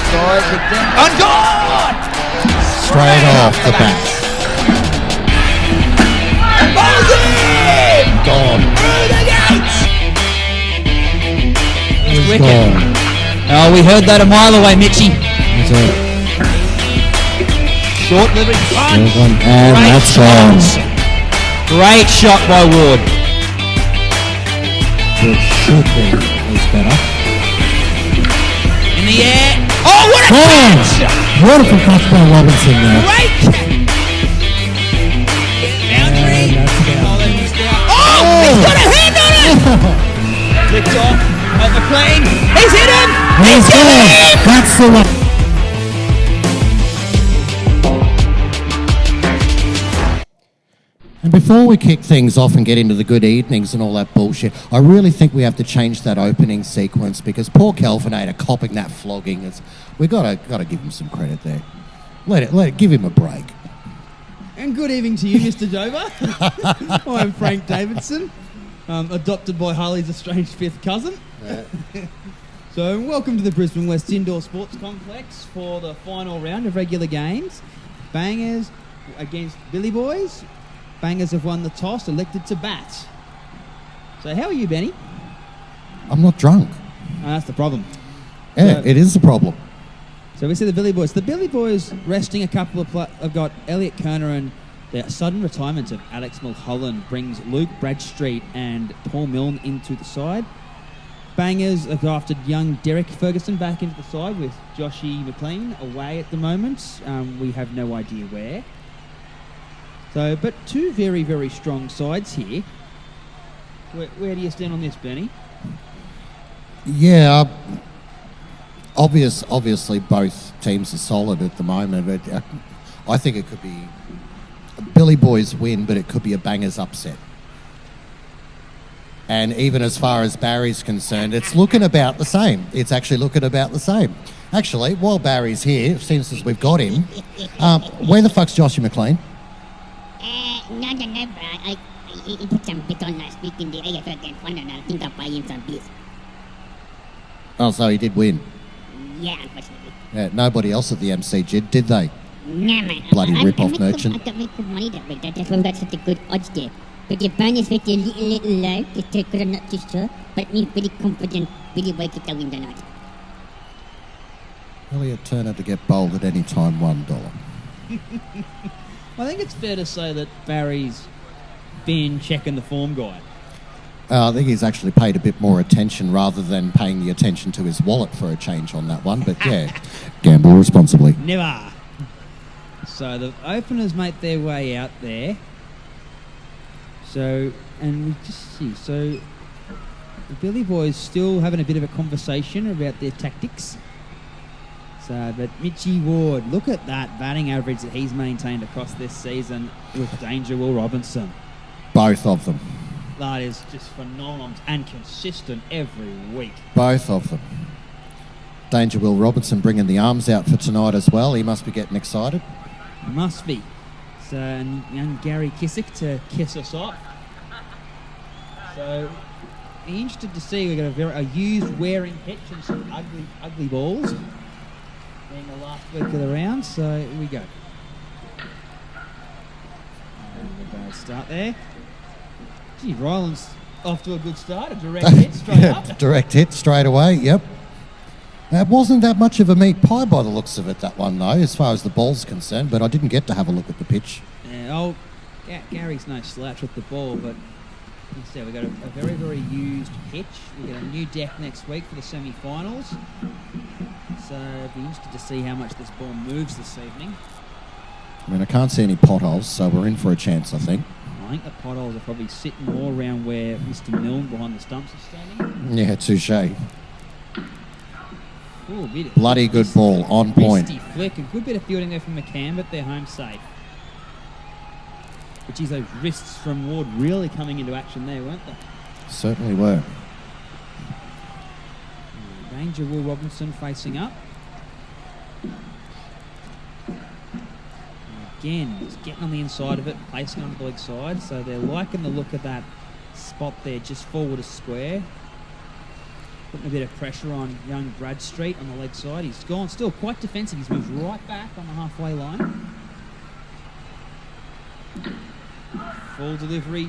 Inside, kicked in. On goal! Straight off the bat. And ball's in! Gone. Through the gates! He's Wicket. gone. Oh, we heard that a mile away, Mitchie. That's it. Short delivery. There's one, and Great that's shot. gone. Great shot by Ward. It should be. It's better. In the air. Oh, what a catch! Beautiful catch by Robinson there. Great catch! Boundary. And that's down. Oh, that was down. Oh, he's got a hand on it! Flicked off at McLean. He's hit him! He's hit gone. him! That's the one. And before we kick things off and get into the good evenings and all that bullshit, I really think we have to change that opening sequence because poor Kelvinator copping that flogging. We gotta give him some credit there. Give him a break. And good evening to you, Mr. Dover. I'm Frank Davidson, adopted by Harley's estranged fifth cousin. So welcome to the Brisbane West Indoor Sports Complex for the final round of regular games. Bangers against Billy Boys. Bangers have won the toss, elected to bat. So how are you, Benny? I'm not drunk. That's the problem. Yeah, So- it is the problem. So we see the Billy Boys. The Billy Boys resting a couple of... I've got Elliot Kerner, and the sudden retirement of Alex Mulholland brings Luke Bradstreet and Paul Milne into the side. Bangers have drafted young Derek Ferguson back into the side with Joshy McLean away at the moment. We have no idea where. So, but two very, very strong sides here. Where do you stand on this, Benny? Yeah, obviously both teams are solid at the moment. But I think it could be a Billy Boys win, but it could be a Bangers upset. And even as far as Barry's concerned, it's looking about the same. It's actually looking about the same. Actually, while Barry's here, it seems as we've got him, where the fuck's Joshy McLean? No, bro. I put some bit on last week in the AFL against one, and I think I'll buy him some beers. Oh, so he did win. Yeah, unfortunately. Yeah, nobody else at the MCG did they? Nah, man. Bloody I rip-off make merchant. I can make good money that way. That's why we got such a good odds there. But the bonus with a little low, just because I'm not too sure. But me pretty confident Billy Boy could win the night. Elliot Turner to get bowled at any time, $1. I think it's fair to say that Barry's been checking the form guide. I think he's actually paid a bit more attention rather than paying the attention to his wallet for a change on that one. But yeah, gamble responsibly. Never. So the openers make their way out there. So, and we just see, so the Billy Boys still having a bit of a conversation about their tactics. So, but Mitchie Ward, look at that batting average that he's maintained across this season with Danger Will Robinson. Both of them. That is just phenomenal and consistent every week. Both of them. Danger Will Robinson bringing the arms out for tonight as well. He must be getting excited. Must be. So, and young Gary Kissick to kiss us off. So, be interested to see. We've got a used wearing pitch and some ugly balls. Being the last week of the round, so here we go. A bad start there. Gee, Ryland's off to a good start. A direct hit straight up. Direct hit straight away, yep. It wasn't that much of a meat pie by the looks of it, that one, though, as far as the ball's concerned, but I didn't get to have a look at the pitch. Yeah, Gary's no slouch with the ball, but instead we've got a very, very used pitch. We've got a new deck next week for the semi-finals. So it'll be interested to see how much this ball moves this evening. I mean, I can't see any potholes, so we're in for a chance, I think. I think the potholes are probably sitting more around where Mr. Milne behind the stumps is standing. Yeah, touche. Ooh, a bit of Bloody good ball, on point. wristy flick. A good bit of fielding there from McCann, but they're home safe. But geez, those wrists from Ward really coming into action there, weren't they? Certainly were. Danger Will Robinson facing up. Again, just getting on the inside of it, placing on the leg side. So they're liking the look of that spot there, just forward a square. Putting a bit of pressure on young Bradstreet on the leg side. He's gone still quite defensive. He's moved right back on the halfway line. Full delivery.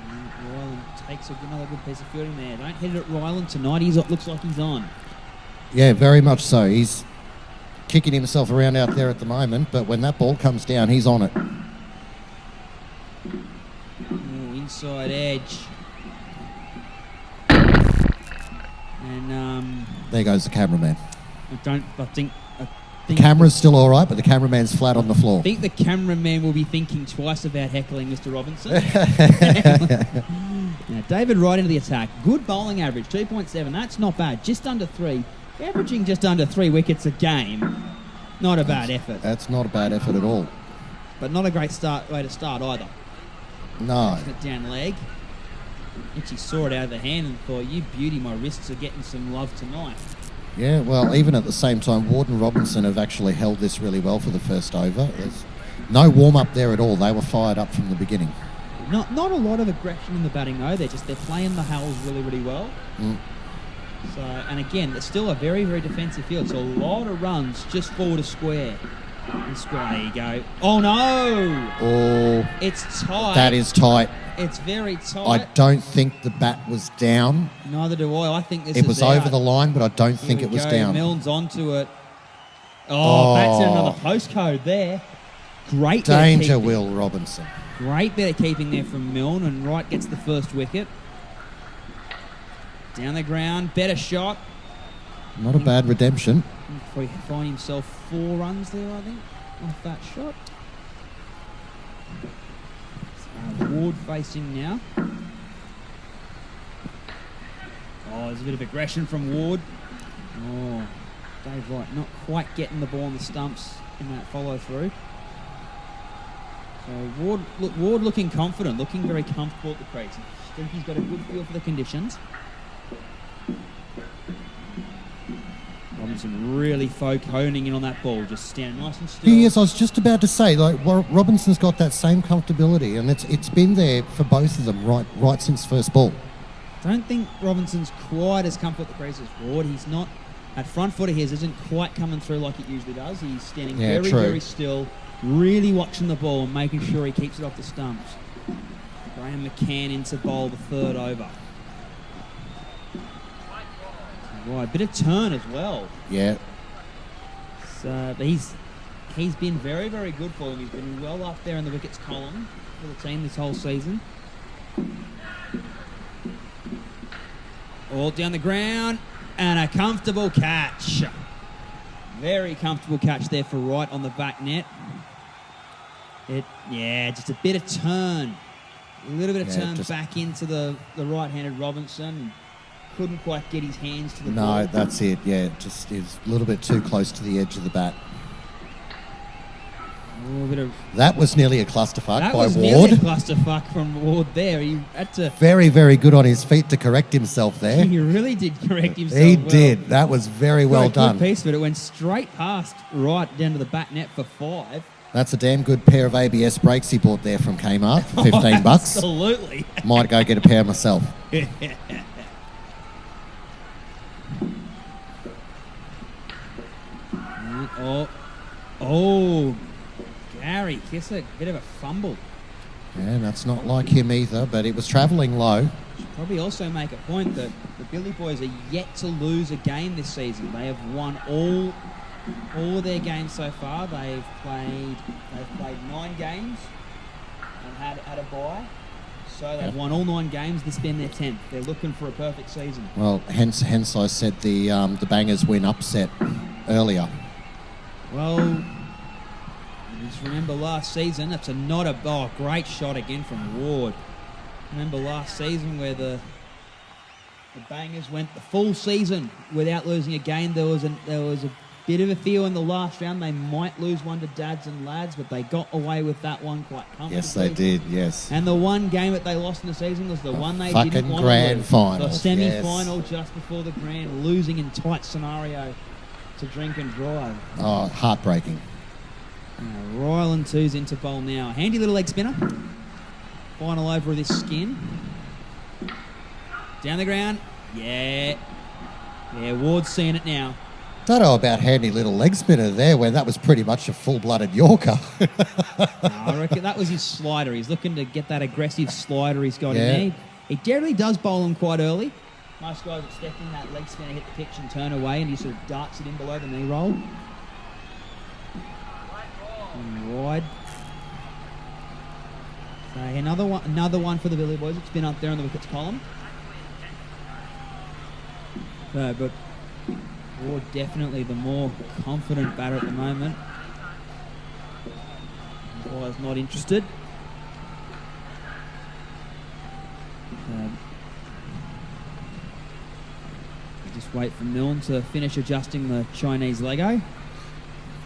And Ryland takes another good piece of fielding there. Don't hit it at Ryland tonight. He looks like he's on. Yeah, very much so. He's kicking himself around out there at the moment, but when that ball comes down, he's on it. Ooh, inside edge. And There goes the cameraman. I think Camera's still all right, but the cameraman's flat on the floor. I think the cameraman will be thinking twice about heckling Mr. Robinson. Now, David right into the attack. Good bowling average, 2.7. That's not bad. Just under 3. Averaging just under 3 wickets a game. Not a bad effort. That's not a bad effort at all. But not a great way to start either. No. It down leg. Itchy saw it out of the hand and thought, you beauty, my wrists are getting some love tonight. Yeah, well, even at the same time, Ward and Robinson have actually held this really well for the first over. There's no warm-up there at all. They were fired up from the beginning. Not a lot of aggression in the batting though. They're playing the hulls really, really well. So, and again, it's still a very, very defensive field. So a lot of runs just forward of square. And square, there you go. Oh no! Oh, It's tight. that is tight. It's very tight. I don't think the bat was down. Neither do I. I think this It is was out. over the line, but I don't Here think we it was go. down. Milne's onto it. Oh, back to another postcode there. Great bit of Danger, keeping. Will Robinson. Great bit of keeping there from Milne, and Wright gets the first wicket. Down the ground, better shot. Not a bad redemption. Probably find himself 4 runs there, I think, off that shot. Ward facing now. Oh, there's a bit of aggression from Ward. Oh, Dave Wright not quite getting the ball on the stumps in that follow through. So Ward looking confident, looking very comfortable at the crease. I think he's got a good feel for the conditions. Robinson really honing in on that ball, just standing nice and still. Yes, I was just about to say, like, Robinson's got that same comfortability, and it's been there for both of them right since first ball. Don't think Robinson's quite as comfortable at the crease as Ward. He's not, that front foot of his isn't quite coming through like it usually does. He's standing very, true. very still, really watching the ball and making sure he keeps it off the stumps. Graham McCann into bowl the third over. Right, bit of turn as well. Yeah. So but he's been very, very good for them. He's been well up there in the wickets column for the team this whole season. All down the ground and a comfortable catch. Very comfortable catch there for Wright on the back net. Just a bit of turn. A little bit of turn back into the right-handed Robinson. Couldn't quite get his hands to the ball. No, that's it. Yeah, just is a little bit too close to the edge of the bat. That was nearly a clusterfuck That by was Ward. nearly a clusterfuck from Ward there. He had to. Very, very good on his feet to correct himself there. He really did correct himself. He well. did. That was very well done. Good piece, but it went straight past Wright down to the back net for 5. That's a damn good pair of ABS brakes he bought there from Kmart for $15. Absolutely. Might go get a pair myself. Oh, Gary Kisser, bit of a fumble. Yeah, that's not like him either, but it was travelling low. Should probably also make a point that the Billy Boys are yet to lose a game this season. They have won all of their games so far. They've played 9 games and had a bye. So they've won all 9 games. This has been their 10th. They're looking for a perfect season. Well, hence I said the Bangers win upset earlier. Well, just remember last season, that's a great shot again from Ward. Remember last season where the Bangers went the full season without losing a game. There was a bit of a feel in the last round they might lose one to Dads and Lads, but they got away with that one quite comfortably. Yes, they did, yes. And the one game that they lost in the season was the one they fucking didn't want to grand lose. final, The semi-final just before the grand, losing in tight scenario to drink and drive. Oh, heartbreaking. Ryland 2's into bowl now. Handy little leg spinner. Final over of this skin. Down the ground. Yeah. Yeah, Ward's seeing it now. Don't know about handy little leg spinner there, where that was pretty much a full-blooded Yorker. No, I reckon that was his slider. He's looking to get that aggressive slider he's got Yeah. in there. He generally does bowl them quite early. Most guys expecting that leg spinner hit the pitch and turn away, and he sort of darts it in below the knee roll. And wide. So another one for the Billy Boys. It's been up there on the wickets column. But Ward definitely the more confident batter at the moment. Was not interested. Just wait for Milne to finish adjusting the Chinese Lego.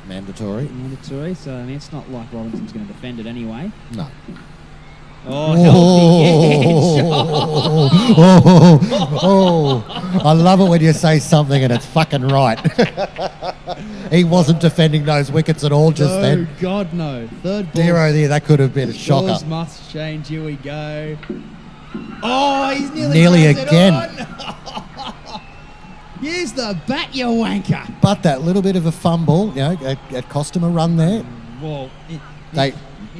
Mandatory. Mandatory. So I mean, it's not like Robinson's going to defend it anyway. No. Oh, healthy. Oh, I love it when you say something and it's fucking right. He wasn't defending those wickets at all just then. God, no. Third ball. Zero there, that could have been a shocker. Scores must change. Here we go. Oh, he's Nearly nearly again. on. Here's the bat, you wanker. But that little bit of a fumble, it cost him a run there. Well,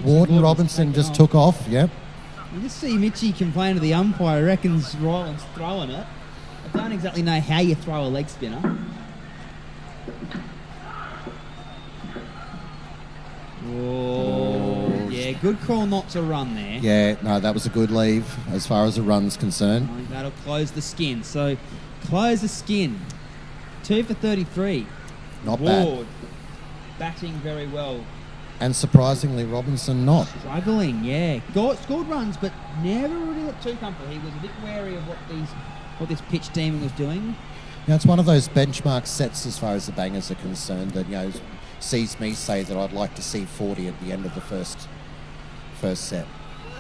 Ward and Robinson just took off, yep. You just see Mitchie complain to the umpire, reckons Ryland's throwing it. I don't exactly know how you throw a leg spinner. Oh, yeah, good call not to run there. Yeah, no, that was a good leave as far as the run's concerned. I think that'll close the skin. So, close the skin. 2 for 33. Not Ward bad. batting very well. And surprisingly, Robinson not. Struggling, yeah. Scored runs, but never really looked too comfortable. He was a bit wary of what this pitch demon was doing. Now, it's one of those benchmark sets as far as the bangers are concerned that, sees me say that I'd like to see 40 at the end of the first set.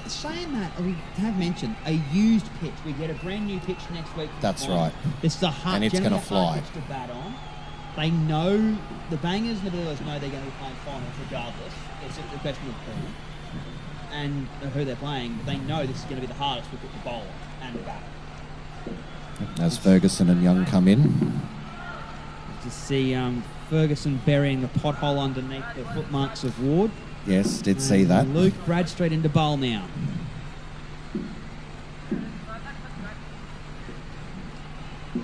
Saying that, we have mentioned a used pitch. We get a brand new pitch next week. That's right. This is a hard, And it's generally gonna a hard fly. pitch to bat on. They know, the bangers and the Blues know they're going to be playing finals regardless. It's just a question of who and who they're playing. They know this is going to be the hardest wicket to bowl and to bat. As Ferguson and Young come in. To see Ferguson burying the pothole underneath the footmarks of Ward. Yes, did see that. Luke Bradstreet into bowl now. Oh,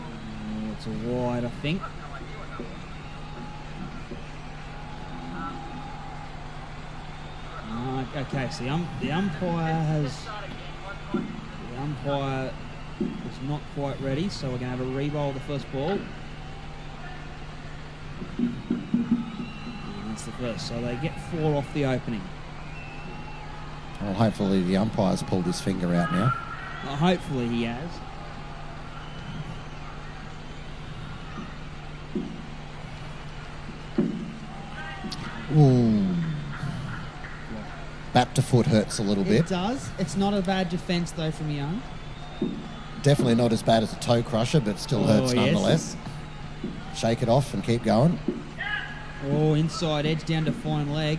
it's a wide, I think. Okay, so the umpire is not quite ready, so we're going to have a re-roll of the first ball. And that's the first, so they get 4 off the opening. Well, hopefully the umpire's pulled his finger out now. Well, hopefully he has. Ooh. Bat to foot hurts a little It bit. does. It's not a bad defence though from Young. Definitely not as bad as a toe crusher, but still hurts yes. nonetheless. Shake it off and keep going. Oh, inside edge down to fine leg.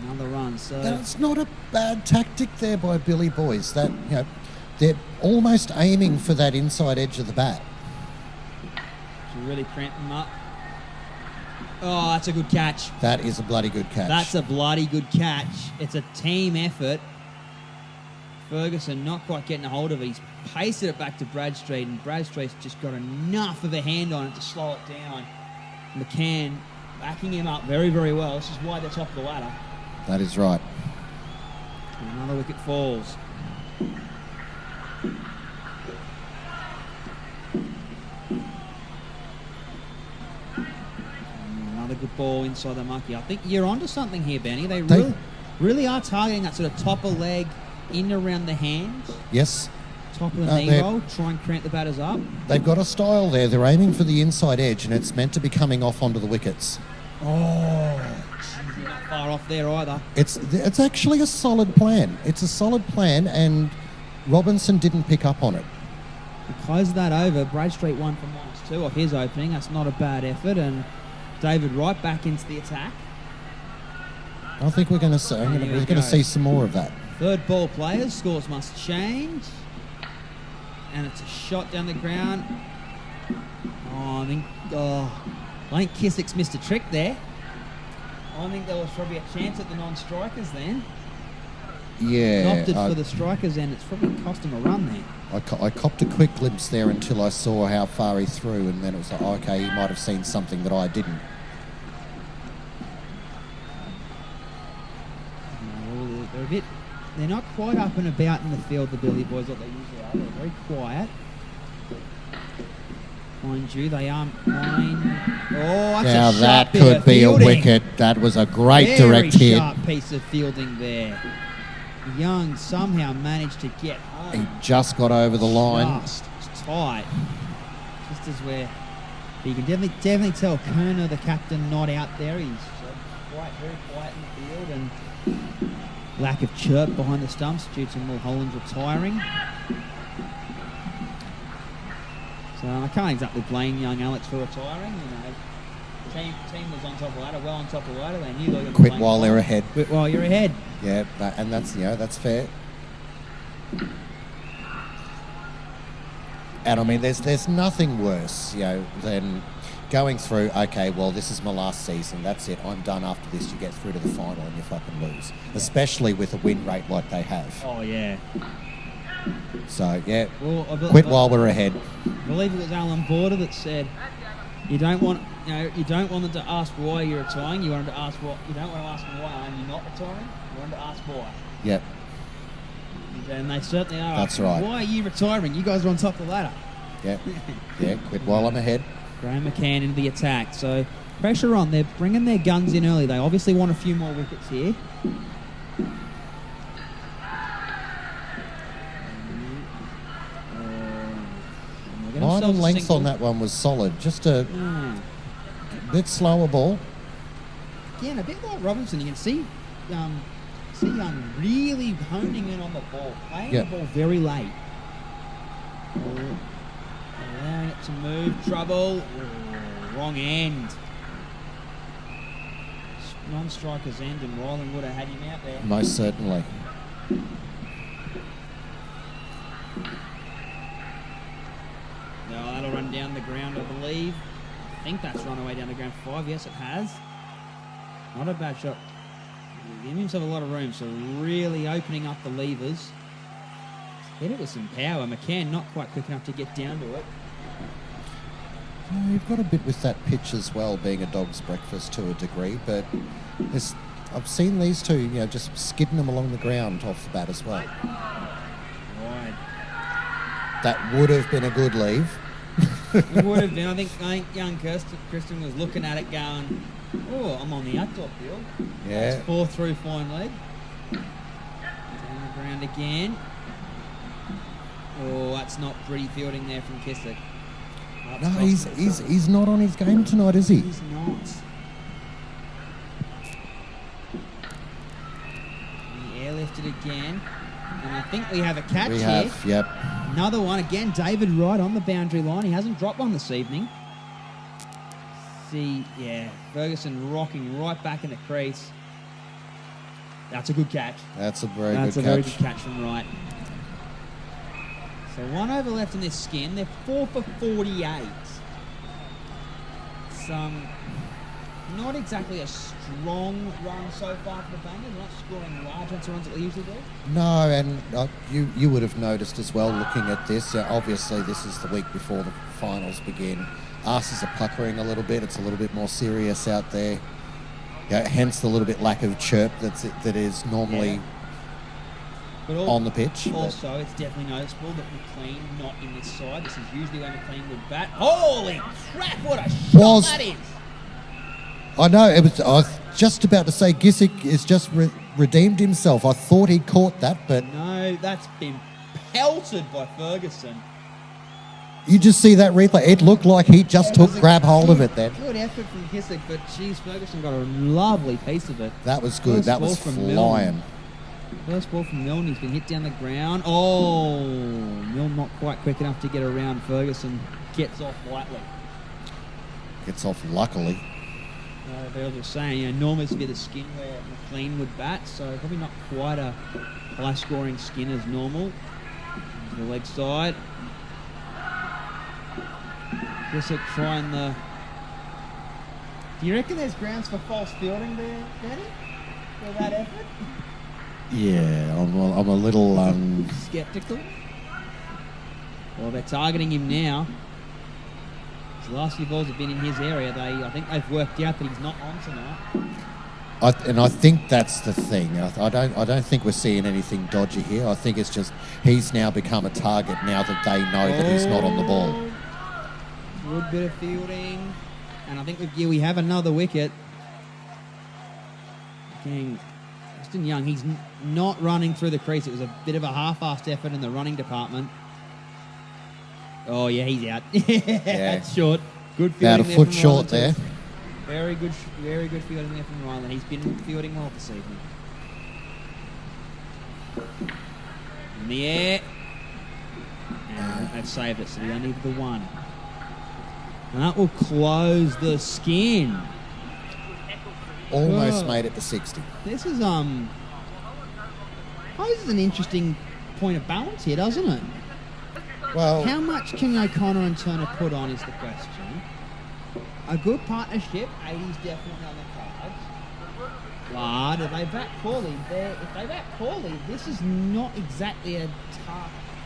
Another run. So Now, it's not a bad tactic there by Billy Boys. That they're almost aiming for that inside edge of the bat. should really cramp them up. Oh, that's a good catch. That is a bloody good catch. That's a bloody good catch. It's a team effort. Ferguson not quite getting a hold of it. He's pasted it back to Bradstreet, and Bradstreet's just got enough of a hand on it to slow it down. McCann backing him up very, very well. This is why they're top of the ladder. That is right. And another wicket falls. Another good ball inside the mucky. I think you're onto something here, Benny. They really are targeting that sort of top of leg in around the hands, Yes. top of the knee they're- roll, try and cramp the batters up. They've got a style there. They're aiming for the inside edge, and it's meant to be coming off onto the wickets. Oh, geez, you're not far off there either. It's actually a solid plan. It's a solid plan, and Robinson didn't pick up on it. To close that over, Bradstreet won for -2 off his opening. That's not a bad effort, and David Wright back into the attack. I think we're going to see. Here we We're going go. to see some more of that. Third ball players, scores must change. and it's a shot down the ground. I think Kissick's missed a trick there. I think there was probably a chance at the non-strikers then. Yeah. Opted for the strikers, and it's probably cost him a run there. I copped a quick glimpse there until I saw how far he threw, and then it was like, okay, he might have seen something that I didn't. They're not quite up and about in the field, the Billy Boys, like they usually are. They're very quiet. Mind you, they are mine. Oh, that's Now a sharp that bit could of be a fielding. wicket. That was a great Very direct hit. sharp piece of fielding there. Young somehow managed to get He home. just got over the line. Just tight. Just as where you can definitely tell Kerner, the captain, not out there. He's very quiet in the field, and lack of chirp behind the stumps due to Mulholland retiring. So I can't exactly blame young Alex for retiring. Team was on top of the ladder, well on top of the ladder. They knew they were going to Quit while they're ahead. Quit while you're ahead. Yeah, and that's fair. And I mean, there's nothing worse, than going through, okay, well, this is my last season. That's it. I'm done after this. You get through to the final and you fucking lose. Especially with a win rate like they have. Oh, yeah. So, yeah, Well, quit while we're ahead. I believe it was Alan Border that said, you don't want them to ask why you're retiring. You want them to ask what. You don't want to ask them why are you not retiring. You want them to ask why. Yep. And they certainly are. That's right. Why are you retiring? You guys are on top of the ladder. Yeah. Yeah, quit while I'm ahead. Graham McCann into the attack. So pressure on. They're bringing their guns in early. They obviously want a few more wickets here. Line and length on that one was solid. Just a bit slower ball. Again, a bit like Robinson. You can see Young really honing in on the ball, playing the ball very late. Allowing it to move. Trouble. Wrong end. Non-strikers end, and Ryland would have had him out there. Most certainly. No, that'll run down the ground, I believe. I think that's run away down the ground 5. Yes, it has. Not a bad shot. Giving himself a lot of room, so really opening up the levers. Hit it with some power. McCann not quite quick enough to get down to it. You've got a bit with that pitch as well, being a dog's breakfast to a degree, but I've seen these two, just skidding them along the ground off the bat as well. Right. That would have been a good leave. It would have been. I think young Kristen was looking at it going, oh, I'm on the outdoor field. Yeah. That's 4 through, fine leg. Down the ground again. Oh, that's not pretty fielding there from Kissick. No, he's not on his game tonight, is he? He's not. He airlifted again. And I think we have a catch We here. have, yep. Another one. Again, David Wright on the boundary line. He hasn't dropped one this evening. Ferguson rocking right back in the crease. That's a good catch. That's a very That's good a very catch. good catch from Wright. So 1 over left in this skin. They're 4 for 48. It's not exactly a strong run so far for the Bangers. They're not scoring large amounts of runs that they usually do. No, and you would have noticed as well looking at this. Obviously, this is the week before the finals begin. Asses are puckering a little bit. It's a little bit more serious out there. Hence the little bit lack of chirp that is normally on the pitch. Also, it's definitely noticeable that McLean not in this side. This is usually where McLean would bat. Holy crap, what a shot that is! I know, I was just about to say Kissick has just redeemed himself. I thought he caught that, but No, that's been pelted by Ferguson. you just see that replay. It looked like he just grab hold of it then. Good effort from Kissick, but geez, Ferguson got a lovely piece of it. That was good. First That ball was from flying. First ball from Milne. He's been hit down the ground. Oh, Milne not quite quick enough to get around Ferguson. Gets off lightly. Gets off luckily. But I was just saying, normally it's be the skin where McLean would bat, so probably not quite a high-scoring skin as normal. The leg side. Kissick trying the... Do you reckon there's grounds for false fielding there, Danny? For that effort? Yeah, I'm a little... Skeptical? Well, they're targeting him now. The last few balls have been in his area. I think they've worked out that he's not on tonight. I think that's the thing. I don't think we're seeing anything dodgy here. I think it's just he's now become a target now that they know that he's not on the ball. Good bit of fielding. And I think we have another wicket. Again, Austin Young, he's not running through the crease. It was a bit of a half-assed effort in the running department. Oh, yeah, he's out. That's short. Good fielding. About a foot short there. Very good fielding there from Ryland. He's been fielding well this evening. In the air. And they've saved it, so they only need the one. And that will close the skin. Almost made it to 60. This is poses an interesting point of balance here, doesn't it? Well, How much can O'Connor and Turner put on is the question. A good partnership, 80's definitely on the cards. But if they bat poorly, this is not exactly a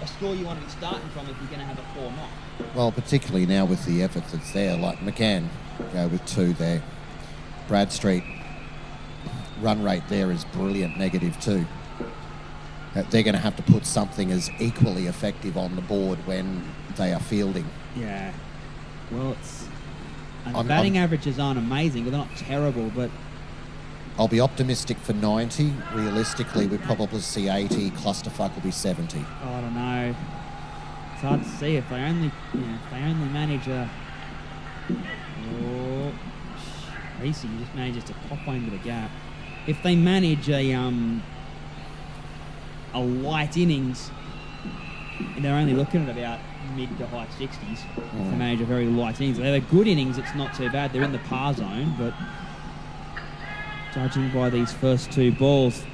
score you want to be starting from if you're going to have a 4 knock. well, particularly now with the effort that's there, like McCann go with 2 there. Bradstreet run rate there is brilliant, -2. They're going to have to put something as equally effective on the board when they are fielding. Yeah. Well, the batting averages aren't amazing, but they're not terrible. But I'll be optimistic for 90. Realistically, we probably see 80. Clusterfuck will be 70. I don't know. It's hard to see if they only manage a. Oh, Reese just manages to pop into the gap. If they manage a light innings, and they're only looking at about mid to high 60s. If they manage a very light innings, if they have a good innings, it's not too bad. They're in the par zone, but judging by these first 2 balls,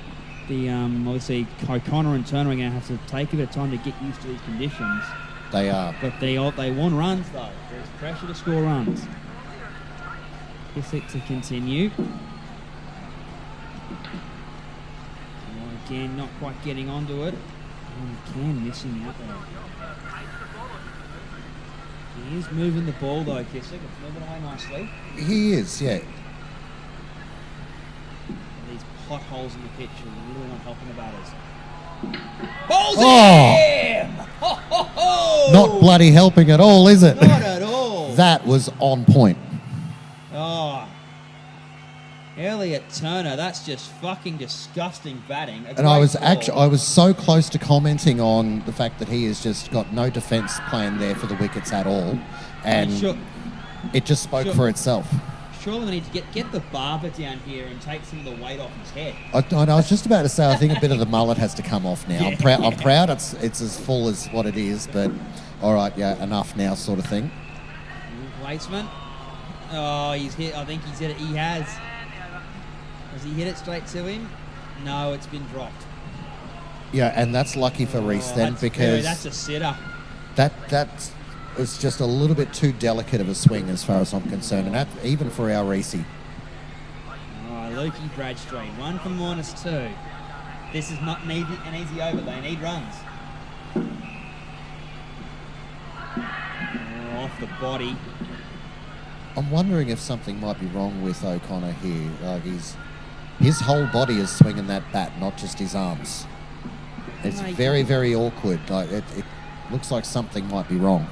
the obviously O'Connor and Turner are going to have to take a bit of time to get used to these conditions. They are. But they want runs though. There's pressure to score runs. Kissick to continue. Again, not quite getting onto it. McCann missing out there. He is moving the ball though, Kissick. It's moving away nicely. He is, yeah. These potholes in the pitch are really not helping the batters. Ball's in him! Ho, ho, ho! Not bloody helping at all, is it? Not at all. That was on point. Oh. Elliot Turner, that's just fucking disgusting batting. And I was so close to commenting on the fact that he has just got no defence plan there for the wickets at all, and it just spoke for itself. Surely we need to get the barber down here and take some of the weight off his head. I was just about to say, I think a bit of the mullet has to come off now. Yeah. I'm proud it's as full as what it is, but all right, yeah, enough now, sort of thing. Placement. Oh, he's hit. I think he's hit it. He has. Has he hit it straight to him? No, it's been dropped. Yeah, and that's lucky for Reese then, because that's a sitter. that was just a little bit too delicate of a swing as far as I'm concerned, and that even for our Reese. Oh, Lukey Bradstreet, 1 for -2. This is not an easy over. They need runs. Oh, off the body. I'm wondering if something might be wrong with O'Connor here. Like his whole body is swinging that bat, not just his arms. It's very, very awkward. Like it looks like something might be wrong.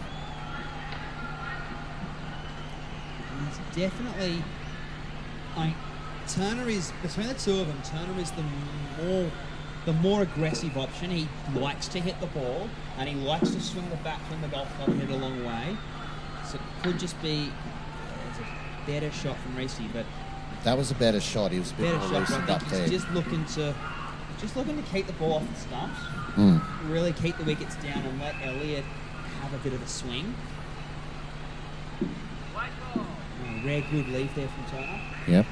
He's definitely. Turner is, between the two of them, Turner is the more aggressive option. He likes to hit the ball and he likes to swing the bat from the golf club and hit it a long way. So it could just be a better shot from Reese, but That was a better shot. He was a bit better more shot. loosened I up think there. he's just looking to keep the ball off the stumps, really keep the wickets down and let Elliott have a bit of a swing. Rare good leaf there from Turner. Yep.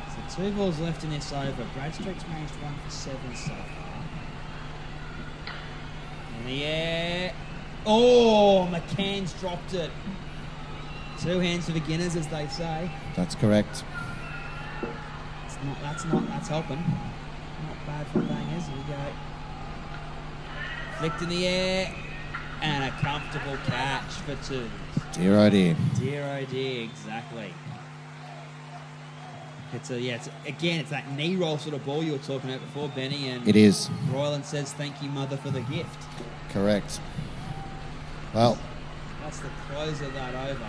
So 2 balls left in this over. Bradstreet's managed 1 for 7 so far. the air. Oh, McCann's dropped it. 2 hands for beginners, as they say. That's correct. That's helping. Not bad for the Bangers. Here we go. Flicked in the air. And a comfortable catch for 2. Dear oh dear. Dear oh dear, exactly. It's that knee roll sort of ball you were talking about before, Benny. And It is. Royland says, "Thank you, mother, for the gift." Correct. Well, That's the close of that over.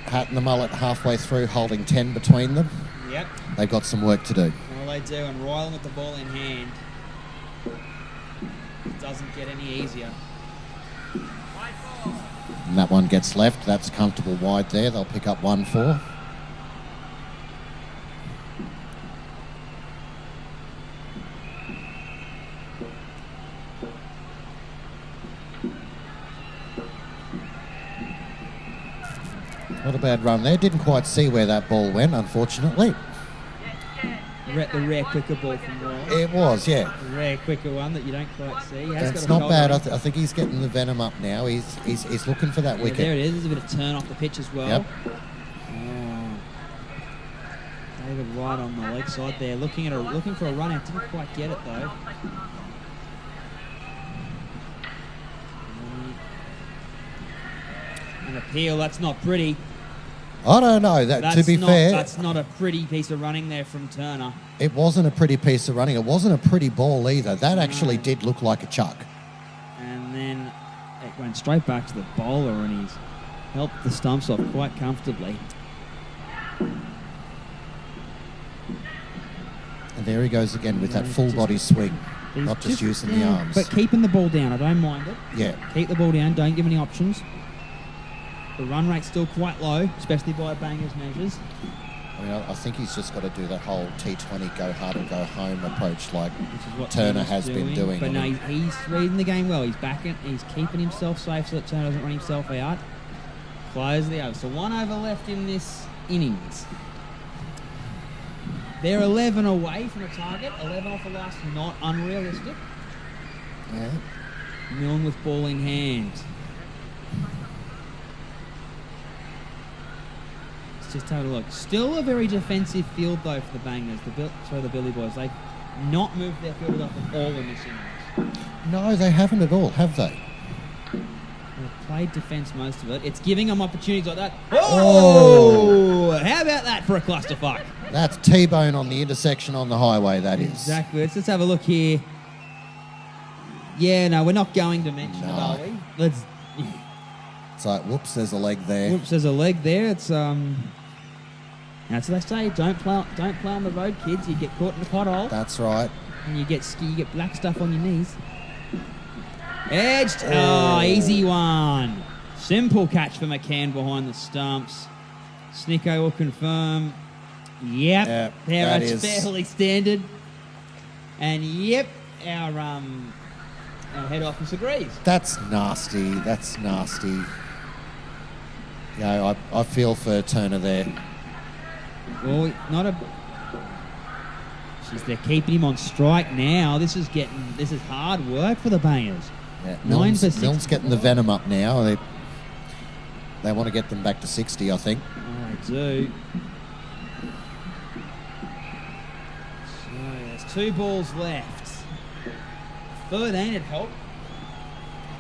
Hat and the Mullet halfway through, holding 10 between them. Yep. They've got some work to do. Well, they do, and Royland with the ball in hand. It doesn't get any easier. And that one gets left. That's comfortable wide there. They'll pick up 1-4. Not a bad run there. Didn't quite see where that ball went, unfortunately. The rare quicker ball from Royland. It was, yeah. The rare quicker one that you don't quite see. He has That's got a not bad. shoulder. I think he's getting the venom up now. He's looking for that Yeah, wicket. there it is. There's a bit of turn off the pitch as well. Yep. Oh. David White on the leg side there, looking for a run out. Didn't quite get it though. An appeal. That's not pretty. I don't know. To be fair, that's not a pretty piece of running there from Turner. it wasn't a pretty piece of running. It wasn't a pretty ball either. That actually did look like a chuck. And then it went straight back to the bowler, and he's helped the stumps off quite comfortably. And there he goes again with that full body swing, He's not just using the yeah, arms. but keeping the ball down. I don't mind it. Yeah. Keep the ball down. Don't give any options. The run rate's still quite low, especially by Bangers measures. I mean, I think he's just got to do that whole T20 go hard or go home approach like Which is what Turner Turner's has been doing. But no, he's reading the game well. He's backing. He's keeping himself safe so that Turner doesn't run himself out. Close the over. So 1 over left in this innings. They're 11 away from a target. 11 off the last, not unrealistic. Yeah. Milne with ball in hand. Let's just have a look. Still a very defensive field though for the Bangers. The Billy Boys. They've not moved their field up at all in this innings. No, they haven't at all, have they? They've played defence most of it. It's giving them opportunities like that. Oh! How about that for a clusterfuck? That's T-bone on the intersection on the highway, that is. Exactly. Let's just have a look here. Yeah, no, we're not going to mention it, are we? Let's. It's like, whoops, there's a leg there. Whoops, there's a leg there. It's that's what they say. Don't play on the road, kids. You get caught in the pothole, That's right. and you get black stuff on your knees. Edged. Oh, easy one. Simple catch for McCann behind the stumps. Snicko will confirm. Yep, Yep, there that it's is- fairly standard. And yep, our head office agrees. That's nasty. That's nasty. Yeah, I feel for Turner there. Well, not a. They're keeping him on strike now. This is hard work for the Bangers. Yeah, 9 for 6. Milne's getting the venom up now. They want to get them back to 60, I think. Oh, I do. So there's 2 balls left. 13 would help.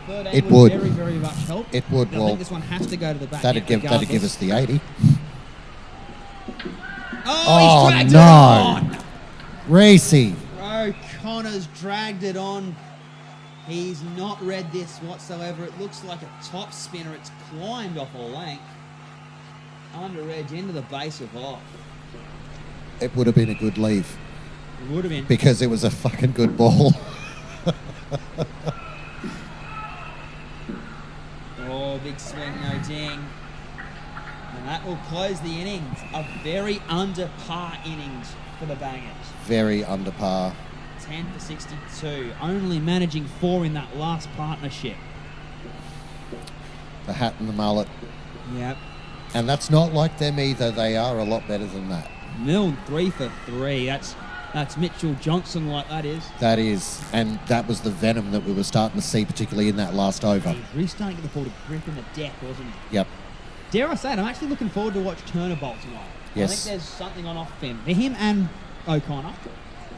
13 It would. very, very much help. It would. I Well, think this one has to go to the back. that'd give regardless. us the 80. Oh, he's dragged no. it on. Racy. O'Connor's dragged it on. He's not read this whatsoever. It looks like a top spinner. It's climbed off a length. Under edge into the base of off. It would have been a good leave It would have been. because it was a fucking good ball. Oh, big swing, no ding. And that will close the innings. A very under par innings for the Bangers. Very under par. 10 for 62. Only managing 4 in that last partnership. The Hat and the Mullet. Yep. And that's not like them either. They are a lot better than that. Milne 3 for 3. That's Mitchell Johnson, like that is. That is, and that was the venom that we were starting to see, particularly in that last over. He's really starting to get the ball to grip in the deck, wasn't he? Yep. Dare I say it, I'm actually looking forward to watch Turner bowl tonight. Yes. I think there's something on off him. For him and O'Connor.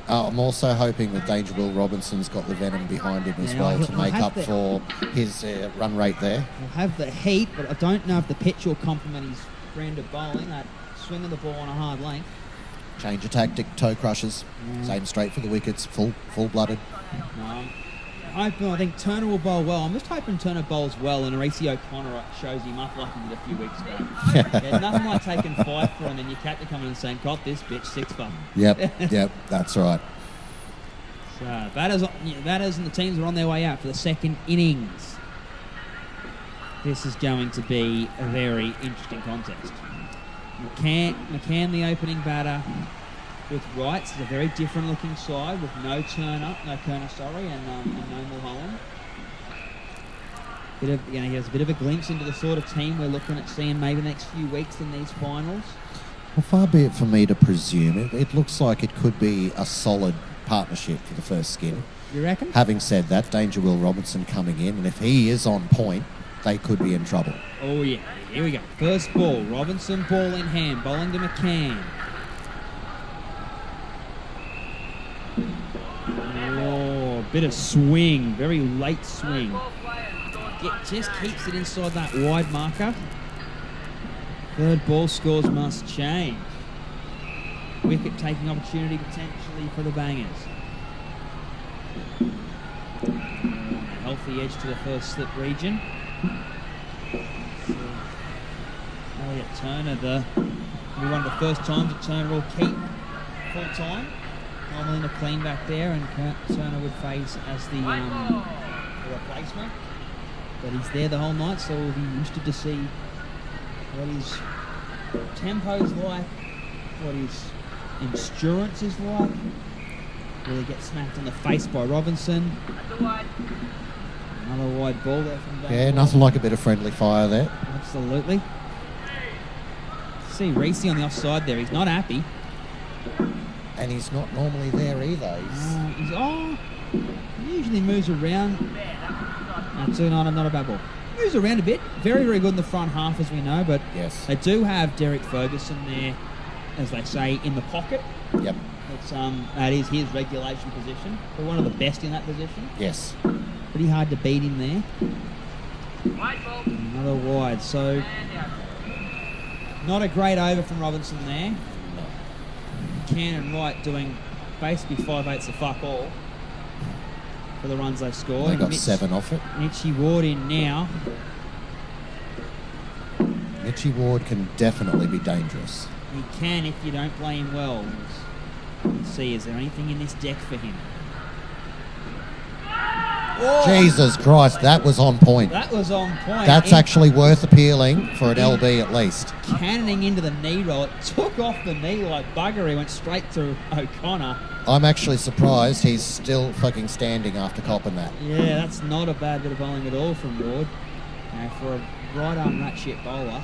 I'm also hoping that Danger Will Robinson's got the venom behind him as Yeah, well he'll- to he'll make have up the- for his run rate there. He'll have the heat, but I don't know if the pitch will complement his brand of bowling, that swinging the ball on a hard length. Change of tactic, toe crushers, aim straight for the wickets, full-blooded. I think Turner will bowl well. I'm just hoping Turner bowls well and Racy O'Connor shows him up like he did a few weeks ago. Yeah, nothing like taking 5 for him and your captain coming and saying, got this bitch, 6 for him. Yep, that's right. So batters and the teams are on their way out for the second innings. This is going to be a very interesting contest. McCann, the opening batter with Wrights, is a very different looking side with no Kerner, and no Mulholland. He has a bit of a glimpse into the sort of team we're looking at seeing maybe the next few weeks in these finals. Well, far be it for me to presume. It looks like it could be a solid partnership for the first skin. You reckon? Having said that, Danger Will Robinson coming in, and if he is on point, they could be in trouble. Oh yeah, here we go. First ball, Robinson ball in hand, bowling to McCann. Oh, bit of swing, very late swing. Just keeps it inside that wide marker. Third ball, scores must change. Wicket taking opportunity potentially for the Bangers. Healthy edge to the first slip region. Elliot Turner, one of the first times that Turner will keep full time. Normally in a clean back there, and Turner would face as the replacement. But he's there the whole night, so we'll be interested to see what his tempo's like, what his endurance is like. Will he get smacked on the face by Robinson? Another wide ball there from Van. Yeah, nothing like a bit of friendly fire there. Absolutely. See Reese on the offside there. He's not happy. And he's not normally there either. He usually moves around. That's not a bad ball. Moves around a bit. Very, very good in the front half, as we know. But Yes. they do have Derek Ferguson there, as they say, in the pocket. Yep. That is his regulation position. They're one of the best in that position. Yes. Pretty hard to beat him there. Another wide. So not a great over from Robinson there. Can and Wright doing basically 5/8 of fuck all for the runs they've scored. They got 7 off it. Mitchie Ward in now. Mitchie Ward can definitely be dangerous. He can if you don't play him well. Let's see, is there anything in this deck for him? Oh, Jesus Christ, that was on point. that was on point. That's actually worth appealing for an LB at least. Cannoning into the knee roll. It took off the knee like bugger. He went straight to O'Connor. I'm actually surprised he's still fucking standing after copping that. Yeah, that's not a bad bit of bowling at all from Ward. For a right arm rat shit bowler.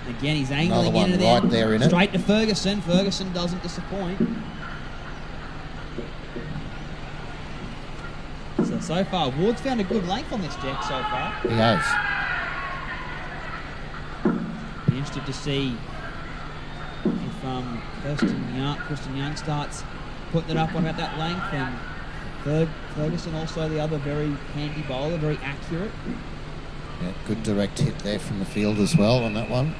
Again, he's angling Another one into there. right there in it. Straight to Ferguson. Ferguson doesn't disappoint. So far, Ward's found a good length on this deck so far. He has. Be interested to see if Kristen Young starts putting it up on about that length, and Ferguson also the other very handy bowler, very accurate. Yeah, good direct hit there from the field as well on that one.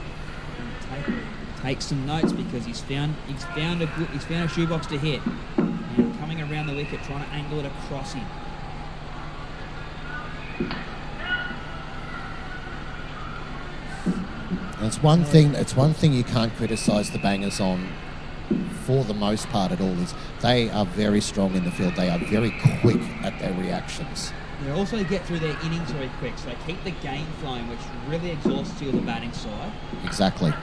Take some notes because he's found a shoebox to hit, and coming around the wicket trying to angle it across him. And it's one thing you can't criticise the Bangers on for the most part at all is they are very strong in the field. They are very quick at their reactions. They also get through their innings very quick, so they keep the game flowing, which really exhausts you on the batting side. Exactly.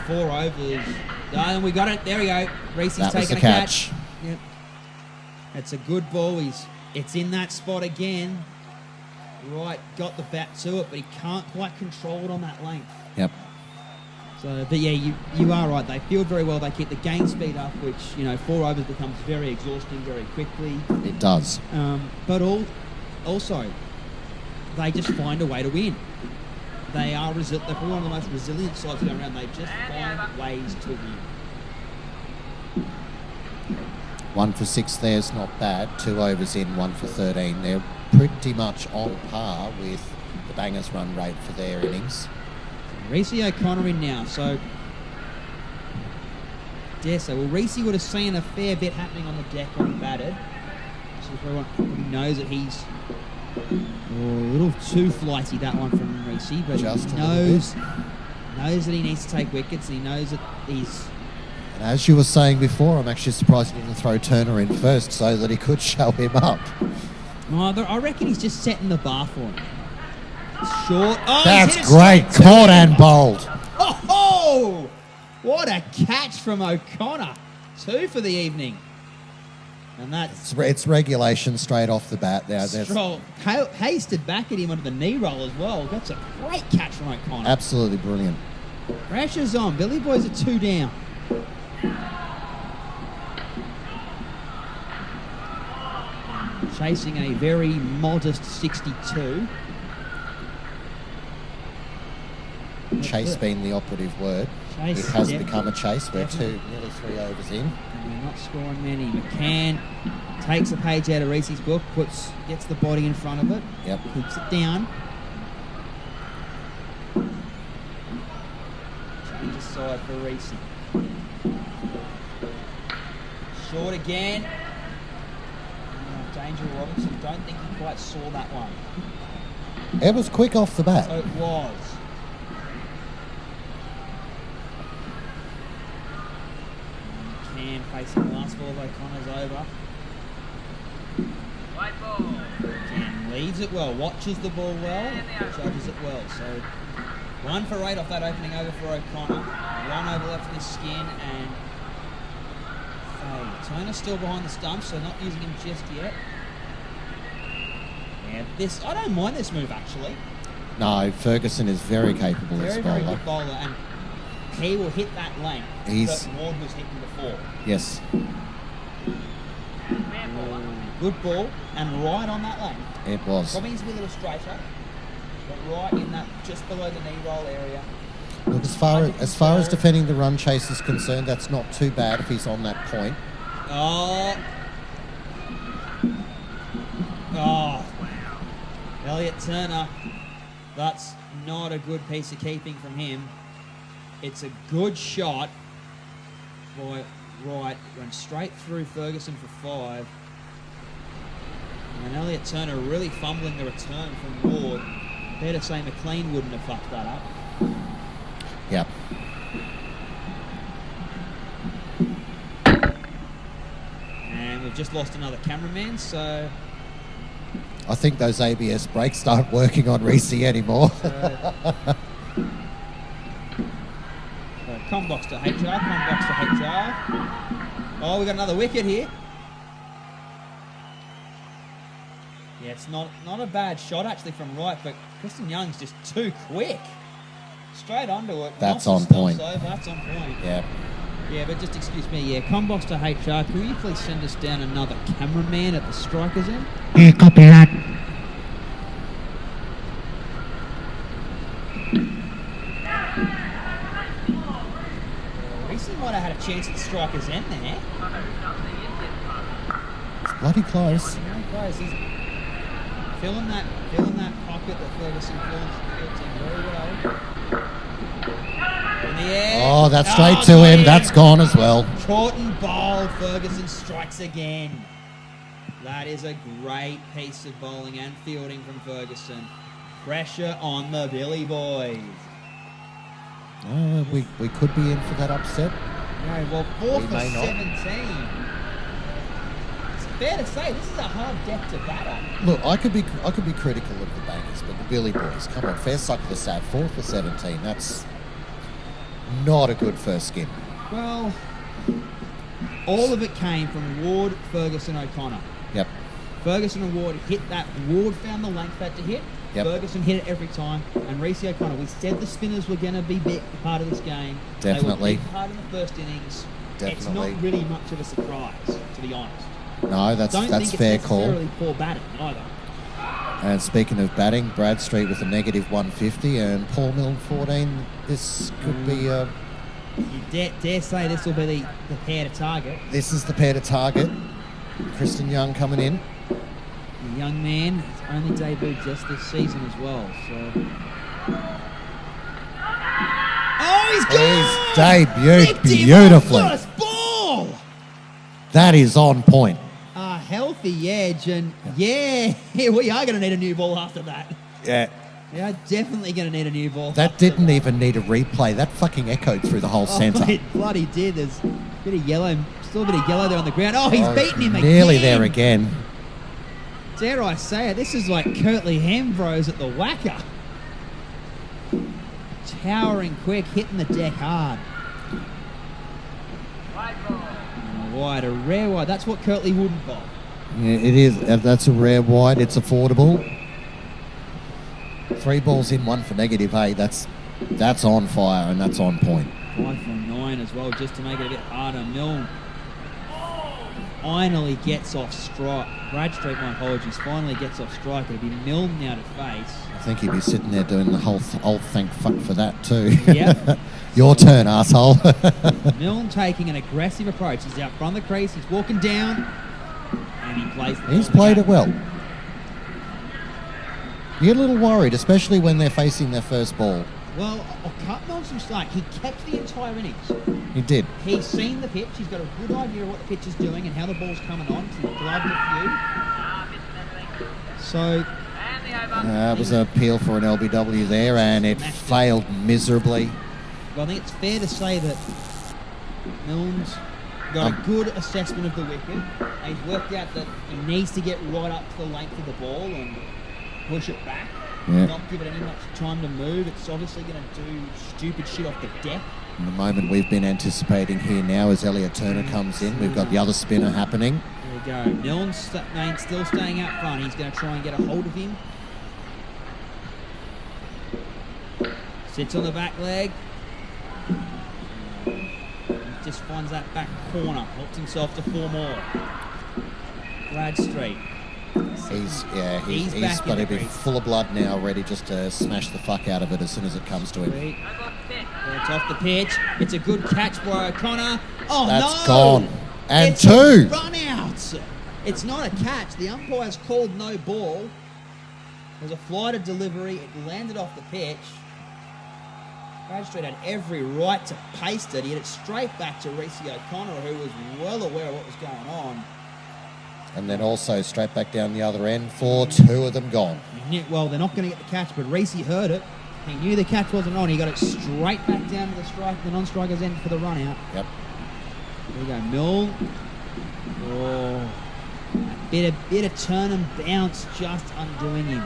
4 overs. And we got it. There we go. Reese's That was taking the a catch. Yep. It's a good ball. It's in that spot again. Right, got the bat to it, but he can't quite control it on that length. Yep. So, but yeah, you are right. They field very well. They keep the game speed up, which, 4 overs becomes very exhausting very quickly. It does. But also, they just find a way to win. They're probably one of the most resilient sides going around. They just find ways to win. 1 for 6 there's not bad. 2 overs in, 1 for 13. They're pretty much on par with the Bangers run rate for their innings. Reece O'Connor in now, so Reece would have seen a fair bit happening on the deck when he batted. So everyone probably knows that he's a little too flighty, that one from Reece, but Just he a little knows that he needs to take wickets, and he knows that he's... And as you were saying before, I'm actually surprised he didn't throw Turner in first so that he could show him up. I reckon he's just setting the bar for him. Short. Oh, That's he's hit it great. straight Caught to and him. bowled. Oh, what a catch from O'Connor. 2 for the evening. And that's It's regulation straight off the bat. Stroll hasted back at him onto the knee roll as well. That's a great catch from O'Connor. Absolutely brilliant. Pressure's on. Billy Boys are 2 down. Chasing a very modest 62. Chase being the operative word. Chase, It has yep. become a chase. We're Definitely. nearly 3 overs in. And we're not scoring many. McCann takes a page out of Reece's book, gets the body in front of it, Yep. keeps it down. Changes side for Reece. Short again. Danger Robinson, don't think he quite saw that one. It was quick off the bat. So it was. McCann facing the last ball of O'Connor's over. White ball. And leads it well, watches the ball well, judges it well. So 1 for 8 off that opening over for O'Connor. 1 over left in his skin, and Turner's still behind the stump, so not using him just yet. Yeah, I don't mind this move actually. No, Ferguson is very capable as Very, a very bowler. good bowler, and he will hit that length He's- that Ward was hitting before. Yes, Good ball, and right on that length. it was. Probably needs to be a little straighter, but right in that, just below the knee roll area. Look, as far as defending the run chase is concerned, that's not too bad if he's on that point. Oh. Elliot Turner. That's not a good piece of keeping from him. It's a good shot. Boy, right, went straight through Ferguson for 5. And Elliot Turner really fumbling the return from Ward. Fair to say McLean wouldn't have fucked that up. Yep. And we've just lost another cameraman, so I think those ABS brakes aren't working on Reece anymore. Combox to HR. Oh, we got another wicket here. Yeah, it's not a bad shot actually from right, but Kristen Young's just too quick. Straight onto it. That's knocks on the point. stumps over, that's on point. Yeah. Yeah, but just excuse me. Yeah, Combox to HR. Can you please send us down another cameraman at the strikers end? Yeah, copy that. Reece might have had a chance at the strikers end there. It's bloody close. Very close. He's filling that pocket that Ferguson fills in very well. In the air. Oh, that's straight Oh, to got him. That's gone as well. Caught and bowled. Ferguson strikes again. That is a great piece of bowling and fielding from Ferguson. Pressure on the Billy Boys. We could be in for that upset. No, well, 4 We for may not. 17. It's fair to say this is a hard deck to bat on. Look, I could be critical of the Bangers, but the Billy Boys, come on, fair suck for Sav, 4 for 17. That's not a good first skin. Well, all of it came from Ward, Ferguson, O'Connor. Yep. Ferguson and Ward hit that. Ward found the length that to hit. Yep. Ferguson hit it every time. And Reece O'Connor, we said the spinners were going to be big part of this game. Definitely. They were a big part in the first innings. Definitely. It's not really much of a surprise, to be honest. No, that's Don't think fair it's call. necessarily poor batting either. And speaking of batting, Bradstreet with a negative 150 and Paul Milne 14. This could be You dare say this will be the pair to target. this is the pair to target. Kristen Young coming in. The young man has only debuted just this season as well, so... Oh, he's gone! He's debuted Picked him beautifully. on first ball! That is on point. A healthy edge, and yeah, we are going to need a new ball after that. Yeah. We are definitely going to need a new ball. That after didn't even need a replay. That fucking echoed through the whole centre. It bloody did. There's a bit of yellow, still a bit of yellow there on the ground. Oh, he's beaten him again. Nearly there again. Dare I say it, this is like Curtly Ambrose at the whacker. Towering quick, hitting the deck hard. Wide, a rare wide. That's what Curtly wouldn't bowl. Yeah, it is. That's a rare wide. It's affordable. 3 balls in, 1 for -8. That's on fire and that's on point. 5 from 9 as well, just to make it a bit harder. Milne finally gets off strike. Bradstreet, my apologies, finally gets off strike. It'll be Milne now to face. I think he'd be sitting there doing the whole old thank fuck for that too. Yep. Your turn, asshole. Milne taking an aggressive approach. He's out front of the crease, he's walking down, and he plays the He's ball played back. it well. You get a little worried, especially when they're facing their first ball. Well, I'll cut Milne some slack. He kept the entire innings. He did. He's seen the pitch. He's got a good idea of what the pitch is doing and how the ball's coming on. He's gloved a few. So, It was an appeal for an LBW there, and it Smashed it. failed miserably. I think it's fair to say that Milne's got a good assessment of the wicket. He's worked out that he needs to get right up to the length of the ball and push it back. Yeah. Not give it any much time to move. It's obviously going to do stupid shit off the deck. And the moment we've been anticipating here now as Elliot Turner comes in, we've got the other spinner happening. There we go. Milne's still staying out front. He's going to try and get a hold of him. Sits on the back leg. Just finds that back corner. Helps himself to 4 more. Bradstreet. He's He's back got in to the be crease. full of blood now, ready just to smash the fuck out of it as soon as it comes to him. Sweet. It's off the pitch. It's a good catch by O'Connor. Oh, That's no! gone. And It's 2. a run out. It's not a catch. The umpire's called no ball. It was a flighted delivery. It landed off the pitch. Bradstreet had every right to paste it. He hit it straight back to Reece O'Connor, who was well aware of what was going on. And then also straight back down the other end for 2 of them gone. He knew, well, they're not going to get the catch, but Reece heard it. He knew the catch wasn't on. He got it straight back down to the non-striker's end for the run out. Yep. There we go, Milne. Oh, a bit of turn and bounce just undoing him.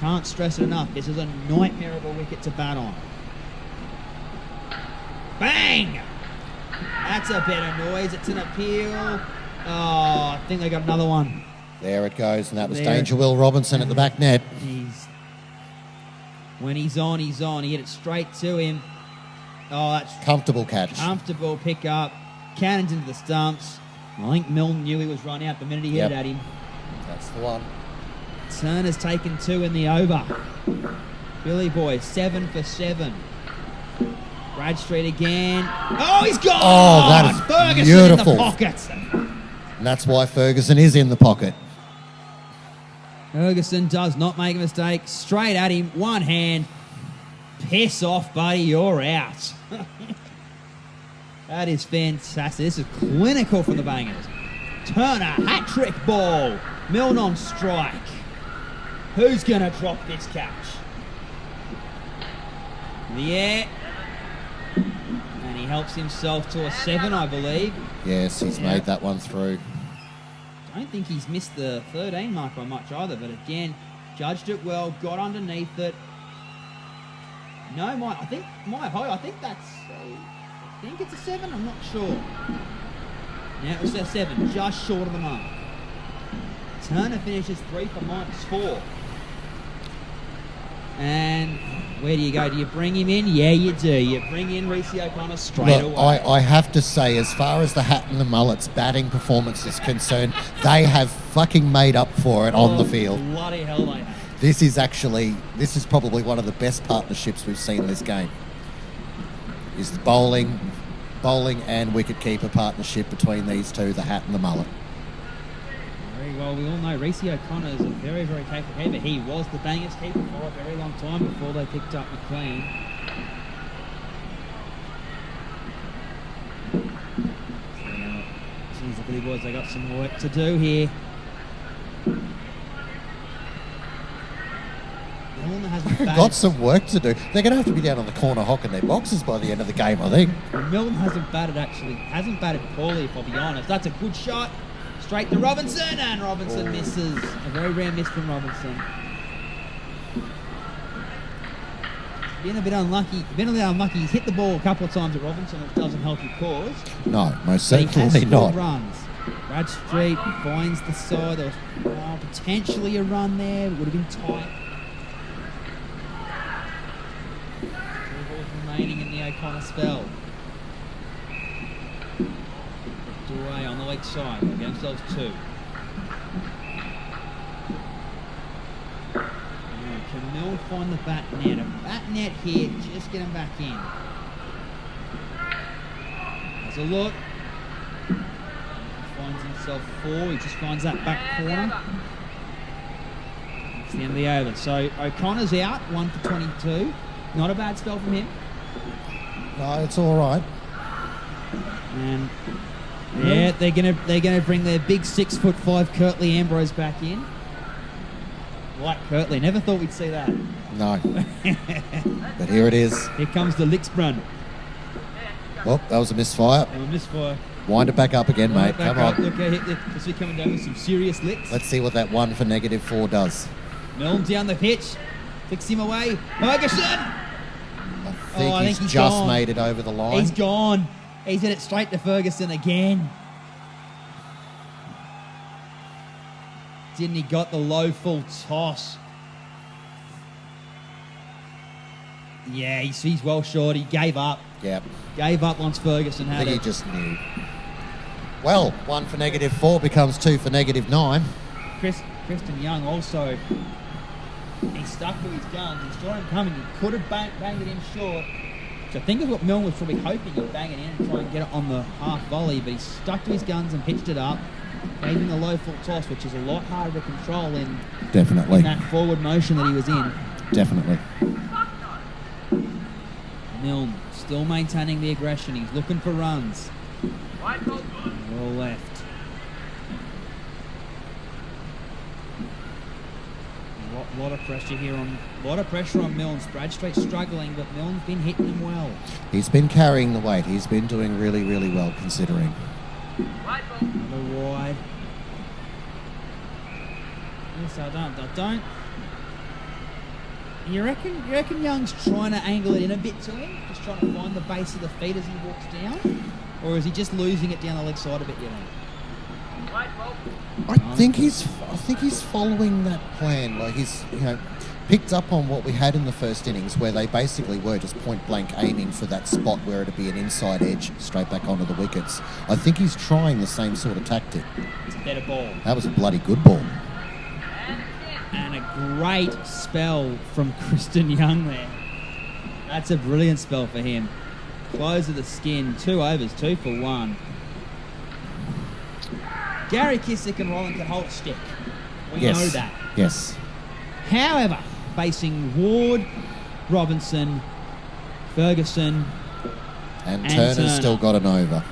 Can't stress it enough. This is a nightmare of a wicket to bat on. Bang! That's a better noise. It's an appeal. Oh, I think they got another one. There it goes, and that was There. Danger Will Robinson at the back net. When he's on, he's on. He hit it straight to him. Oh, that's Comfortable catch. comfortable pick up. Cannons into the stumps. I think Milne knew he was run out the minute he hit Yep. it at him. That's the one. Turner's taken 2 in the over. Billy Boy, 7 for 7. Bradstreet again. Oh, he's gone! Oh, that is Ferguson beautiful. in the pocket. And that's why Ferguson is in the pocket. Ferguson does not make a mistake. Straight at him, one hand. Piss off, buddy, you're out. That is fantastic. This is clinical from the Bangers. Turner, hat-trick ball. Milne on strike. Who's going to drop this catch? In the air. And he helps himself to a 7, I believe. Yes, he's Yeah. made that one through. I don't think he's missed the 13 mark by much either, but again, judged it well, got underneath it. No, I think it's a 7, I'm not sure. Yeah, it was a 7, just short of the mark. Turner finishes 3 for -4. And where do you go? Do you bring him in? Yeah, you do. You bring in Reece O'Connor straight Look, away. I have to say, as far as the Hat and the Mullet's batting performance is concerned, they have fucking made up for it on the field. Bloody hell they have. This is probably one of the best partnerships we've seen this game. Is the bowling and wicketkeeper partnership between these two, the Hat and the Mullet. Very well, we all know Reece O'Connor is a very, very capable keeper. He was the bangers keeper for a very long time before they picked up McLean. Geez, the Billy Boys, they got some work to do here. Milner hasn't batted. Got some work to do. They're going to have to be down on the corner hocking their boxes by the end of the game, I think. Milton hasn't batted poorly, if I'll be honest. That's a good shot. Straight to Robinson, and Robinson misses. A very rare miss from Robinson. Been a bit unlucky. He's hit the ball a couple of times at Robinson, which doesn't help your cause. No, most But he has certainly scored not. runs. Bradstreet finds the side. There was potentially a run there. It would have been tight. 2 balls remaining in the O'Connor spell. Away on the leg side. They'll get themselves 2. Can Mill find the bat net? A bat net here. Just get him back in. Has a look. He finds himself 4. He just finds that back corner. It's the end of the over. So O'Connor's out. 1 for 22. Not a bad spell from him. No, it's all right. And yeah, they're gonna bring their big 6'5" Curtly Ambrose back in. Like Curtly, never thought we'd see that. No. But here it is. Here comes the Lixbrun. Oh, that was a misfire. Misfire. Wind it back up again, mate. Back Come up. on. Look, this is coming down with some serious licks. Let's see what that 1 for -4 does. Milne down the pitch, flicks him away. Ferguson. I think he's just gone. made it over the line. He's gone. He's hit it straight to Ferguson again. Didn't he got the low full toss? Yeah, he's well short. He gave up. Yep. Gave up once Ferguson I had think it. he just knew. Well, 1 for -4 becomes 2 for -9. Kristen Young also, he stuck to his guns. He saw him coming. He could have banged it in short. So I think is what Milne was probably hoping. He'd bang it in and try and get it on the half volley, but he stuck to his guns and pitched it up. Gave him the low full toss, which is a lot harder to control in Definitely. that forward motion that he was in. Definitely. Milne still maintaining the aggression. He's looking for runs. Well left. A lot of pressure here on Milne. Bradstreet struggling, but Milne's been hitting him well. He's been carrying the weight. He's been doing really, really well considering. Another wide. Yes, I don't. You reckon Young's trying to angle it in a bit to him? Just trying to find the base of the feet as he walks down? Or is he just losing it down the leg side a bit, you think? I think he's following that plan. Like he's picked up on what we had in the first innings, where they basically were just point blank aiming for that spot where it'd be an inside edge straight back onto the wickets. I think he's trying the same sort of tactic. It's a better ball. That was a bloody good ball. And a great spell from Kristen Young there. That's a brilliant spell for him. Close of the skin, 2 overs, 2 for 1. Gary Kissick and Roland can hold a stick. We know that. Yes. However, facing Ward, Robinson, Ferguson, And And Turner's Turner. still got an over.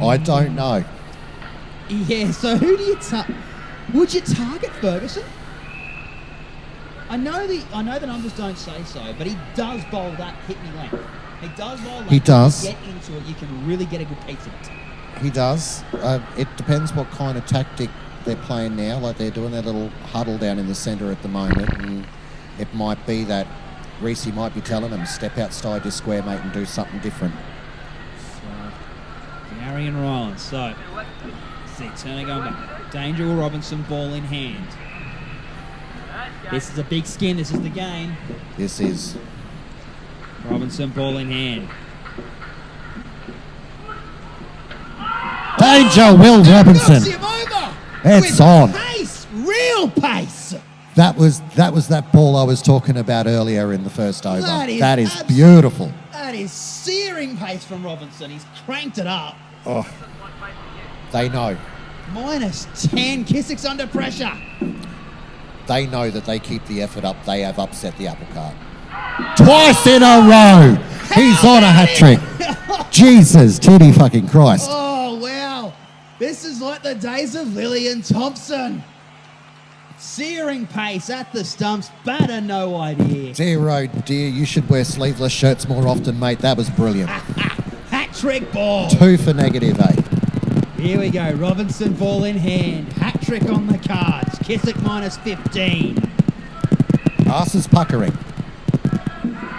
I don't know. yeah, so who do you would you target Ferguson? I know the numbers don't say so, but he does bowl that hit me length. He does bowl that. He does. If you get into it, you can really get a good piece of it. He does. It depends what kind of tactic they're playing now. Like they're doing their little huddle down in the centre at the moment, and it might be that Reece might be telling them, step outside your square, mate, and do something different. So, Gary and Rollins. So, see Turner going back. Danger Will Robinson, ball in hand. This is a big skin. This is the game. This is. Robinson, ball in hand. Danger Will Knocks Robinson. him over. It's with on. Pace, real pace. That was that ball I was talking about earlier in the first over. That is That is abs- beautiful. That is searing pace from Robinson. He's cranked it up. Oh, they know. Minus 10. Kiswick's under pressure. They know that they keep the effort up. They have upset the apple cart. Twice in a row. He's on a hat trick. Jesus, titty fucking Christ. Oh, wow. This is like the days of Lillian Thompson. Searing pace at the stumps. Batter, no idea. Dear, oh dear, you should wear sleeveless shirts more often, mate. That was brilliant. Hat trick ball. 2 for negative 8. Here we go. Robinson, ball in hand. Hat trick on the cards. Kiswick minus 15. Arse is puckering.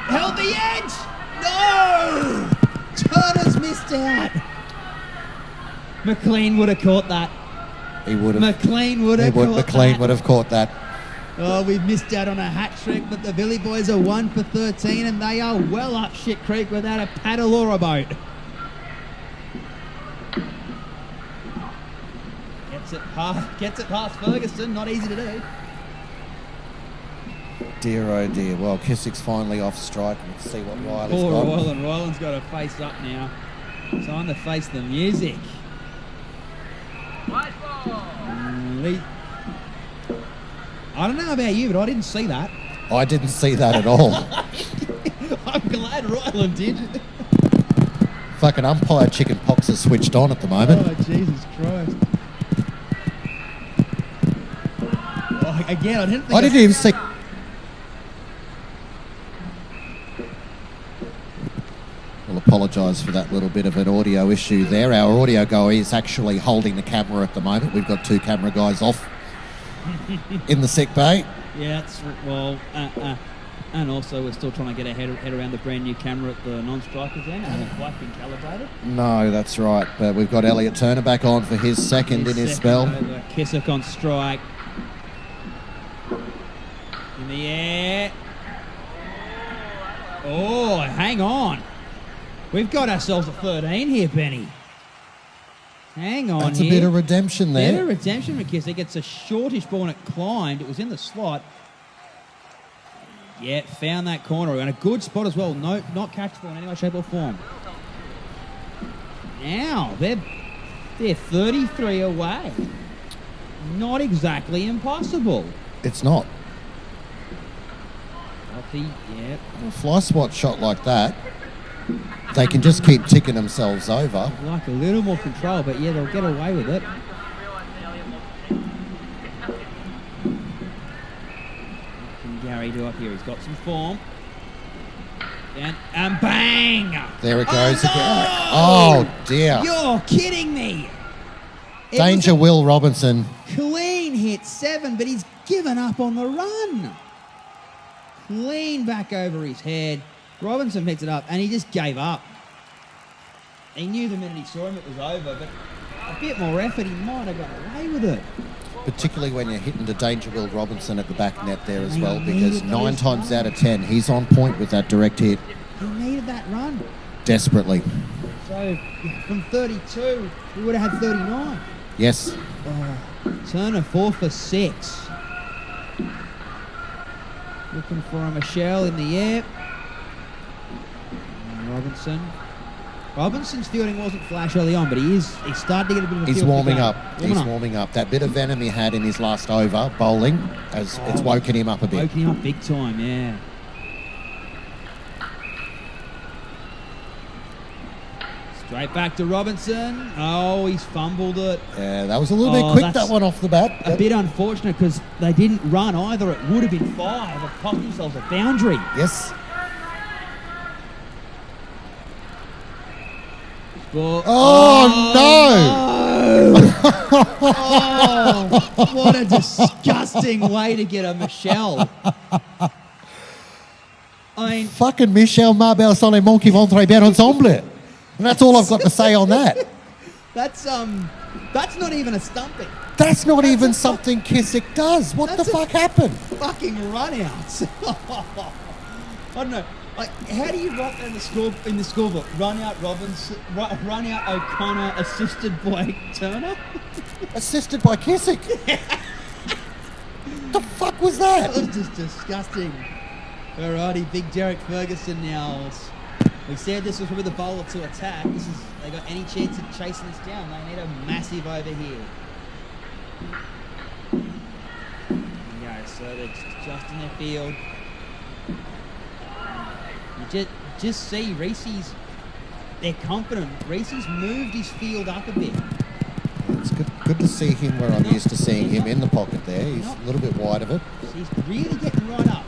Held the edge. No! Turner's missed out. McLean would have caught that. He would have. McLean would have caught McLean that. would have caught that. Oh, we've missed out on a hat trick, but the Billy Boys are 1 for 13 and they are well up shit creek without a paddle or a boat. Gets it past Ferguson, not easy to do. Dear, oh dear. Well, Kiswick's finally off strike. Let's see what Riley's Poor got. Ryland. Ryland's got to face up now. Time to face the music. I don't know about you, but I didn't see that. I didn't see that at all. I'm glad Ryland did. Fucking umpire chicken pox is switched on at the moment. Oh, Jesus Christ. Oh, again, I didn't think... I didn't even see. We'll apologise for that little bit of an audio issue there. Our audio guy is actually holding the camera at the moment. We've got 2 camera guys off in the sick bay. Yeah, that's well, and also we're still trying to get our head around the brand new camera at the non-strikers end. It hasn't quite been calibrated. No, that's right. But we've got Elliot Turner back on for his second in his spell. Over. Kiswick on strike. In the air. Oh, hang on. We've got ourselves a 13 here, Benny. Hang on That's here. a bit of redemption Bit there. of redemption, McKissick. It's a shortish ball and it climbed. It was in the slot. Yeah, found that corner. And a good spot as well. No, not catchable in any way, shape or form. Now, they're 33 away. Not exactly impossible. It's not. Yeah. A fly spot shot like that, they can just keep ticking themselves over. I'd like a little more control, but yeah, they'll get away with it. What can Gary do up here? He's got some form. And bang! There it goes no! again. Oh, dear. You're kidding me. It Danger was Will Robinson. a clean hit 7, but he's given up on the run. Clean back over his head. Robinson picks it up, and he just gave up. He knew the minute he saw him it was over, but a bit more effort, he might have got away with it. Particularly when you're hitting the Danger Will Robinson at the back net there as He well, because needed 9 those times out of runs. 10, he's on point with that direct hit. He needed that run. Desperately. So from 32, we would have had 39. Yes. Turner 4 for 6. Looking for a Michelle in the air. Robinson. Robinson's fielding wasn't flash early on, but he's starting to get a bit of a He's feel for the warming game. up. He's warming up. That bit of venom he had in his last over, bowling, has it's woken him up a bit. Woken him up big time, yeah. Straight back to Robinson. Oh, he's fumbled it. Yeah, that was a little bit Oh, quick, that's that one off the bat. A bit unfortunate because they didn't run either. It would have been 5. They've cost themselves a boundary. Yes. Oh, no! Oh, what a disgusting way to get a Michelle. I mean, Fucking Michel Marbel Soleimon qui vont très bien ensemble. And that's all I've got to say on that. that's That's not even a stumping. That's not That's even a something Kissick does. What the That's a- fuck happened? Fucking run-outs. I don't know. Like, how do you write that in the scorebook? Run out Robinson, run out O'Connor, assisted by Turner. Assisted by Kissick. The fuck was That that? was just disgusting. Alrighty, big Derek Ferguson now. We said this was probably the bowler to attack. They got any chance of chasing this down? They need a massive over here. There you go. So they're just in their field. You just see Reese's. They're confident. Reese's moved his field up a bit. It's good to see him where I'm used to seeing him in the pocket there. He's a little bit wide of it. He's really getting right up.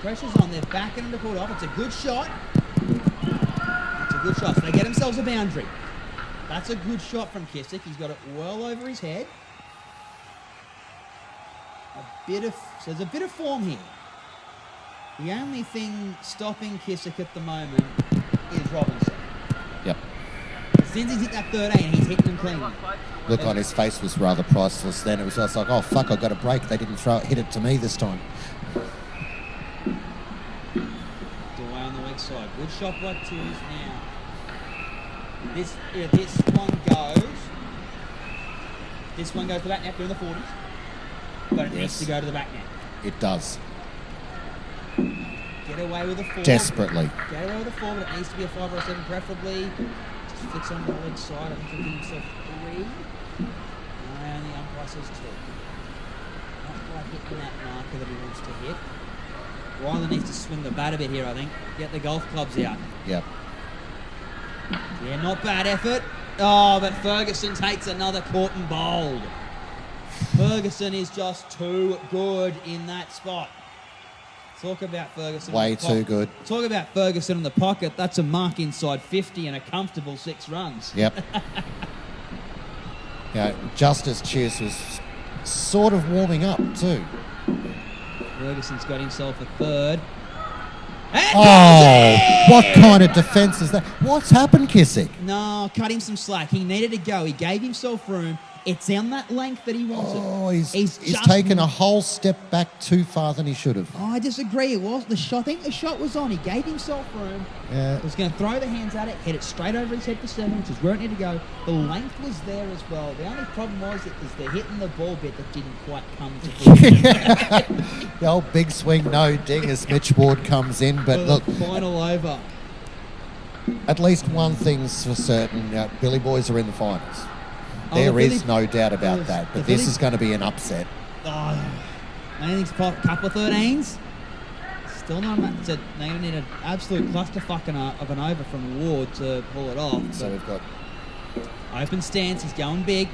Pressure's on. They're backing him to call it off. It's a good shot. It's a good shot. So they get themselves a boundary. That's a good shot from Kissick. He's got it well over his head. So there's a bit of form here. The only thing stopping Kissick at the moment is Robinson. Yep. Since he's hit that 13, he's hitting them clean. Look on his face was rather priceless then. It was just like, oh fuck, I got a break. They didn't hit it to me this time. Away on the weak side. Good shot by twos now. This one goes. This one goes to the back net. They're in the 40s. But it needs Yes. to go to the back net. It does. Get away with a 4. Desperately. Get away with a 4, but it needs to be a 5 or a 7 preferably. Just flicks on the leg side. I think he'll give himself 3. And the umpire says 2. Not quite hitting that marker that he wants to hit. Ryland needs to swing the bat a bit here, I think. Get the golf clubs out. Yep. Yeah, not bad effort. Oh, but Ferguson takes another caught and bowled. Ferguson is just too good in that spot. Talk about Ferguson. Way in the too pocket. good. Talk about Ferguson in the pocket. That's a mark inside 50 and a comfortable 6 runs. Yep. Yeah, Justice Cheers was sort of warming up too. Ferguson's got himself a 3rd. And Oh, what kind of defence is that? What's happened, Kissick? No, cut him some slack. He needed to go. He gave himself room. It's on that length that he wanted. Oh, he's just- taken a whole step back too far than he should have. Oh, I disagree. It was the shot. I think the shot was on. He gave himself room. Yeah. Was going to throw the hands at it, hit it straight over his head for 7, which is where it needed to go. The length was there as well. The only problem was the hitting the ball bit that didn't quite come to fruition. The old big swing, no ding as Mitch Ward comes in. But For look, the final over. at least one thing's for certain. Billy Boys are in the finals. Oh, There the is Billy- no doubt about Yes, that. the But this Billy- is going to be an upset. Oh, anything's a couple of 13s. Still not much. They're going to need an absolute clusterfuck of an over from Ward to pull it off. So we've got Open stance, he's going big.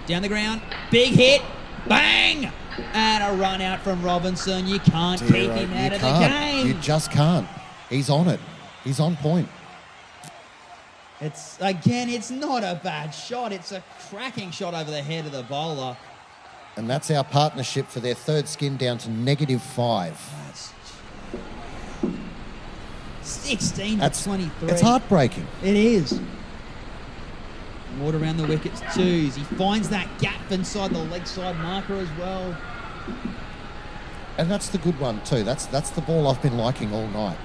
Down the ground, big hit, bang! And a run out from Robinson. You can't keep him out of the game. You just can't. He's on it. He's on point. It's not a bad shot. It's a cracking shot over the head of the bowler. And that's our partnership for their 3rd skin down to -5. That's 16 That's to 23. It's heartbreaking. It is. Ward around the wickets, 2s. He finds that gap inside the leg side marker as well. And that's the good one too. That's the ball I've been liking all night.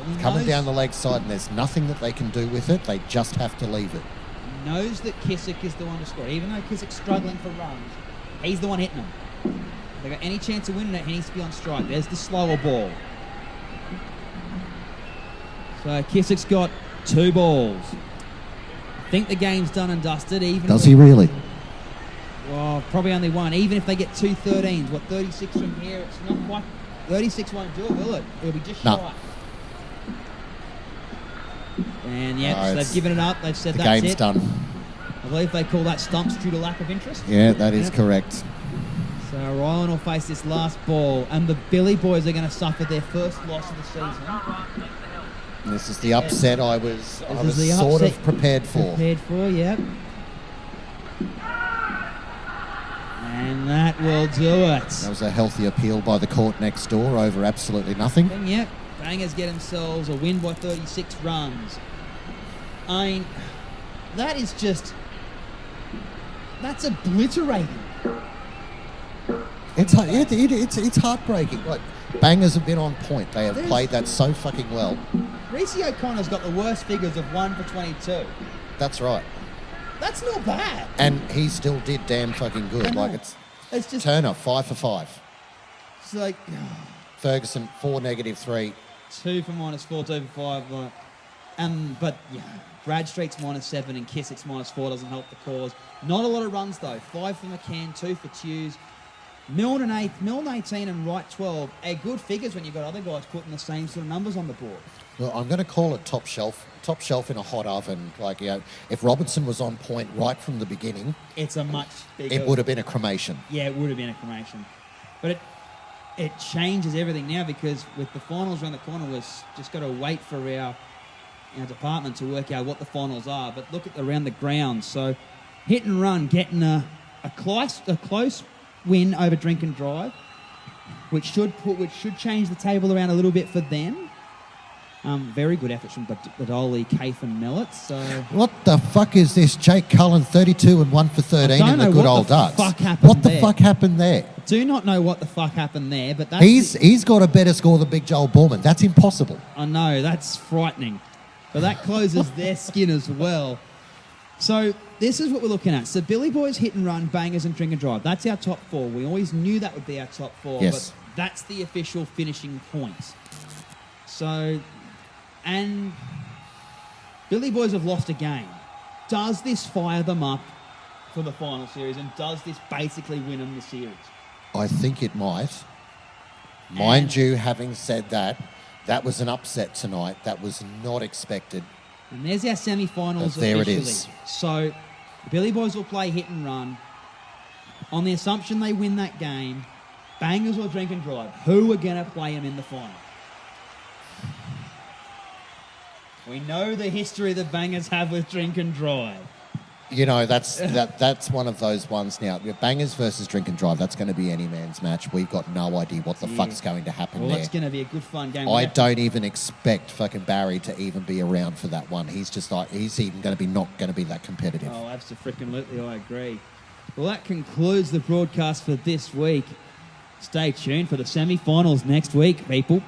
He Coming knows- down the leg side and there's nothing that they can do with it. They just have to leave it. Knows that Kissick is the one to score. Even though Kissick's struggling for runs, he's the one hitting them. If they got any chance of winning it, he needs to be on strike. There's the slower ball. So Kissick's got 2 balls. I think the game's done and dusted. Even Does with- he really? Well, probably only one. Even if they get 2 13s, what, 36 from here? It's not quite. 36 won't do it, will it? It'll be just No. shy. And yeah, No, so it's- they've given it up. They've said The that's game's it. done. I believe they call that stumps due to lack of interest. Yeah, that is Yep. correct. So Ryland will face this last ball, and the Billy Boys are going to suffer their first loss of the season. And this is the upset I was This is the sort upset of prepared for. Prepared for, yep. And that will do it. That was a healthy appeal by the court next door over absolutely nothing. And yep, Bangers get themselves a win by 36 runs. I mean, that is just... That's obliterating. It's heartbreaking. Like, Bangers have been on point. They have played that so fucking well. Reece O'Connor's got the worst figures of 1 for 22. That's right. That's not bad. And he still did damn fucking good. I know. Like, It's just Turner, 5 for 5. it's like Ferguson, 4 -3. 2 for -4, 2 for 5. Like, but yeah, Bradstreet's -7 and Kissett's -4 doesn't help the cause. Not a lot of runs though. 5 for McCann, 2 for Tews. Milne 18 and Wright 12 are good figures when you've got other guys putting the same sort of numbers on the board. Well, I'm going to call it top shelf in a hot oven. Like, you know, if Robinson was on point right from the beginning, It's a much bigger... it would have been a cremation. Yeah, it would have been a cremation. But it changes everything now because with the finals around the corner, we've just got to wait for our department to work out what the finals are. But look at around the ground. So hit and run, getting a close win over Drink and Drive, which should change the table around a little bit for them. Very good efforts from Badoli, Kaif and Mellett. So What the fuck is this? Jake Cullen, 32 and 1 for 13 in the good old Ducks. Fuck happened What the there. fuck happened there? do not know what the fuck happened there, but that's He's got a better score than Big Joel Borman. That's impossible. I know, that's frightening. But that closes their skin as well. So this is what we're looking at. So Billy Boys, Hit and Run, Bangers and Drink and Drive. That's our top four. We always knew that would be our top four. Yes. But that's the official finishing points. So, and Billy Boys have lost a game. Does this fire them up for the final series? And does this basically win them the series? I think it might. Mind you, having said that, that was an upset tonight. That was not expected. And there's our semi-finals But there it officially. is. So Billy Boys will play Hit and Run. On the assumption they win that game, Bangers or Drink and Drive, who are going to play them in the final? We know the history that Bangers have with Drink and Drive. You know, that's one of those ones now. Bangers versus Drink and Drive, that's going to be any man's match. We've got no idea what the fuck's going to happen Well, there. that's going to be a good fun game. I don't even expect fucking Barry to even be around for that one. He's just like, he's even going to be not going to be that competitive. Oh, absolutely, I agree. Well, that concludes the broadcast for this week. Stay tuned for the semi-finals next week, people.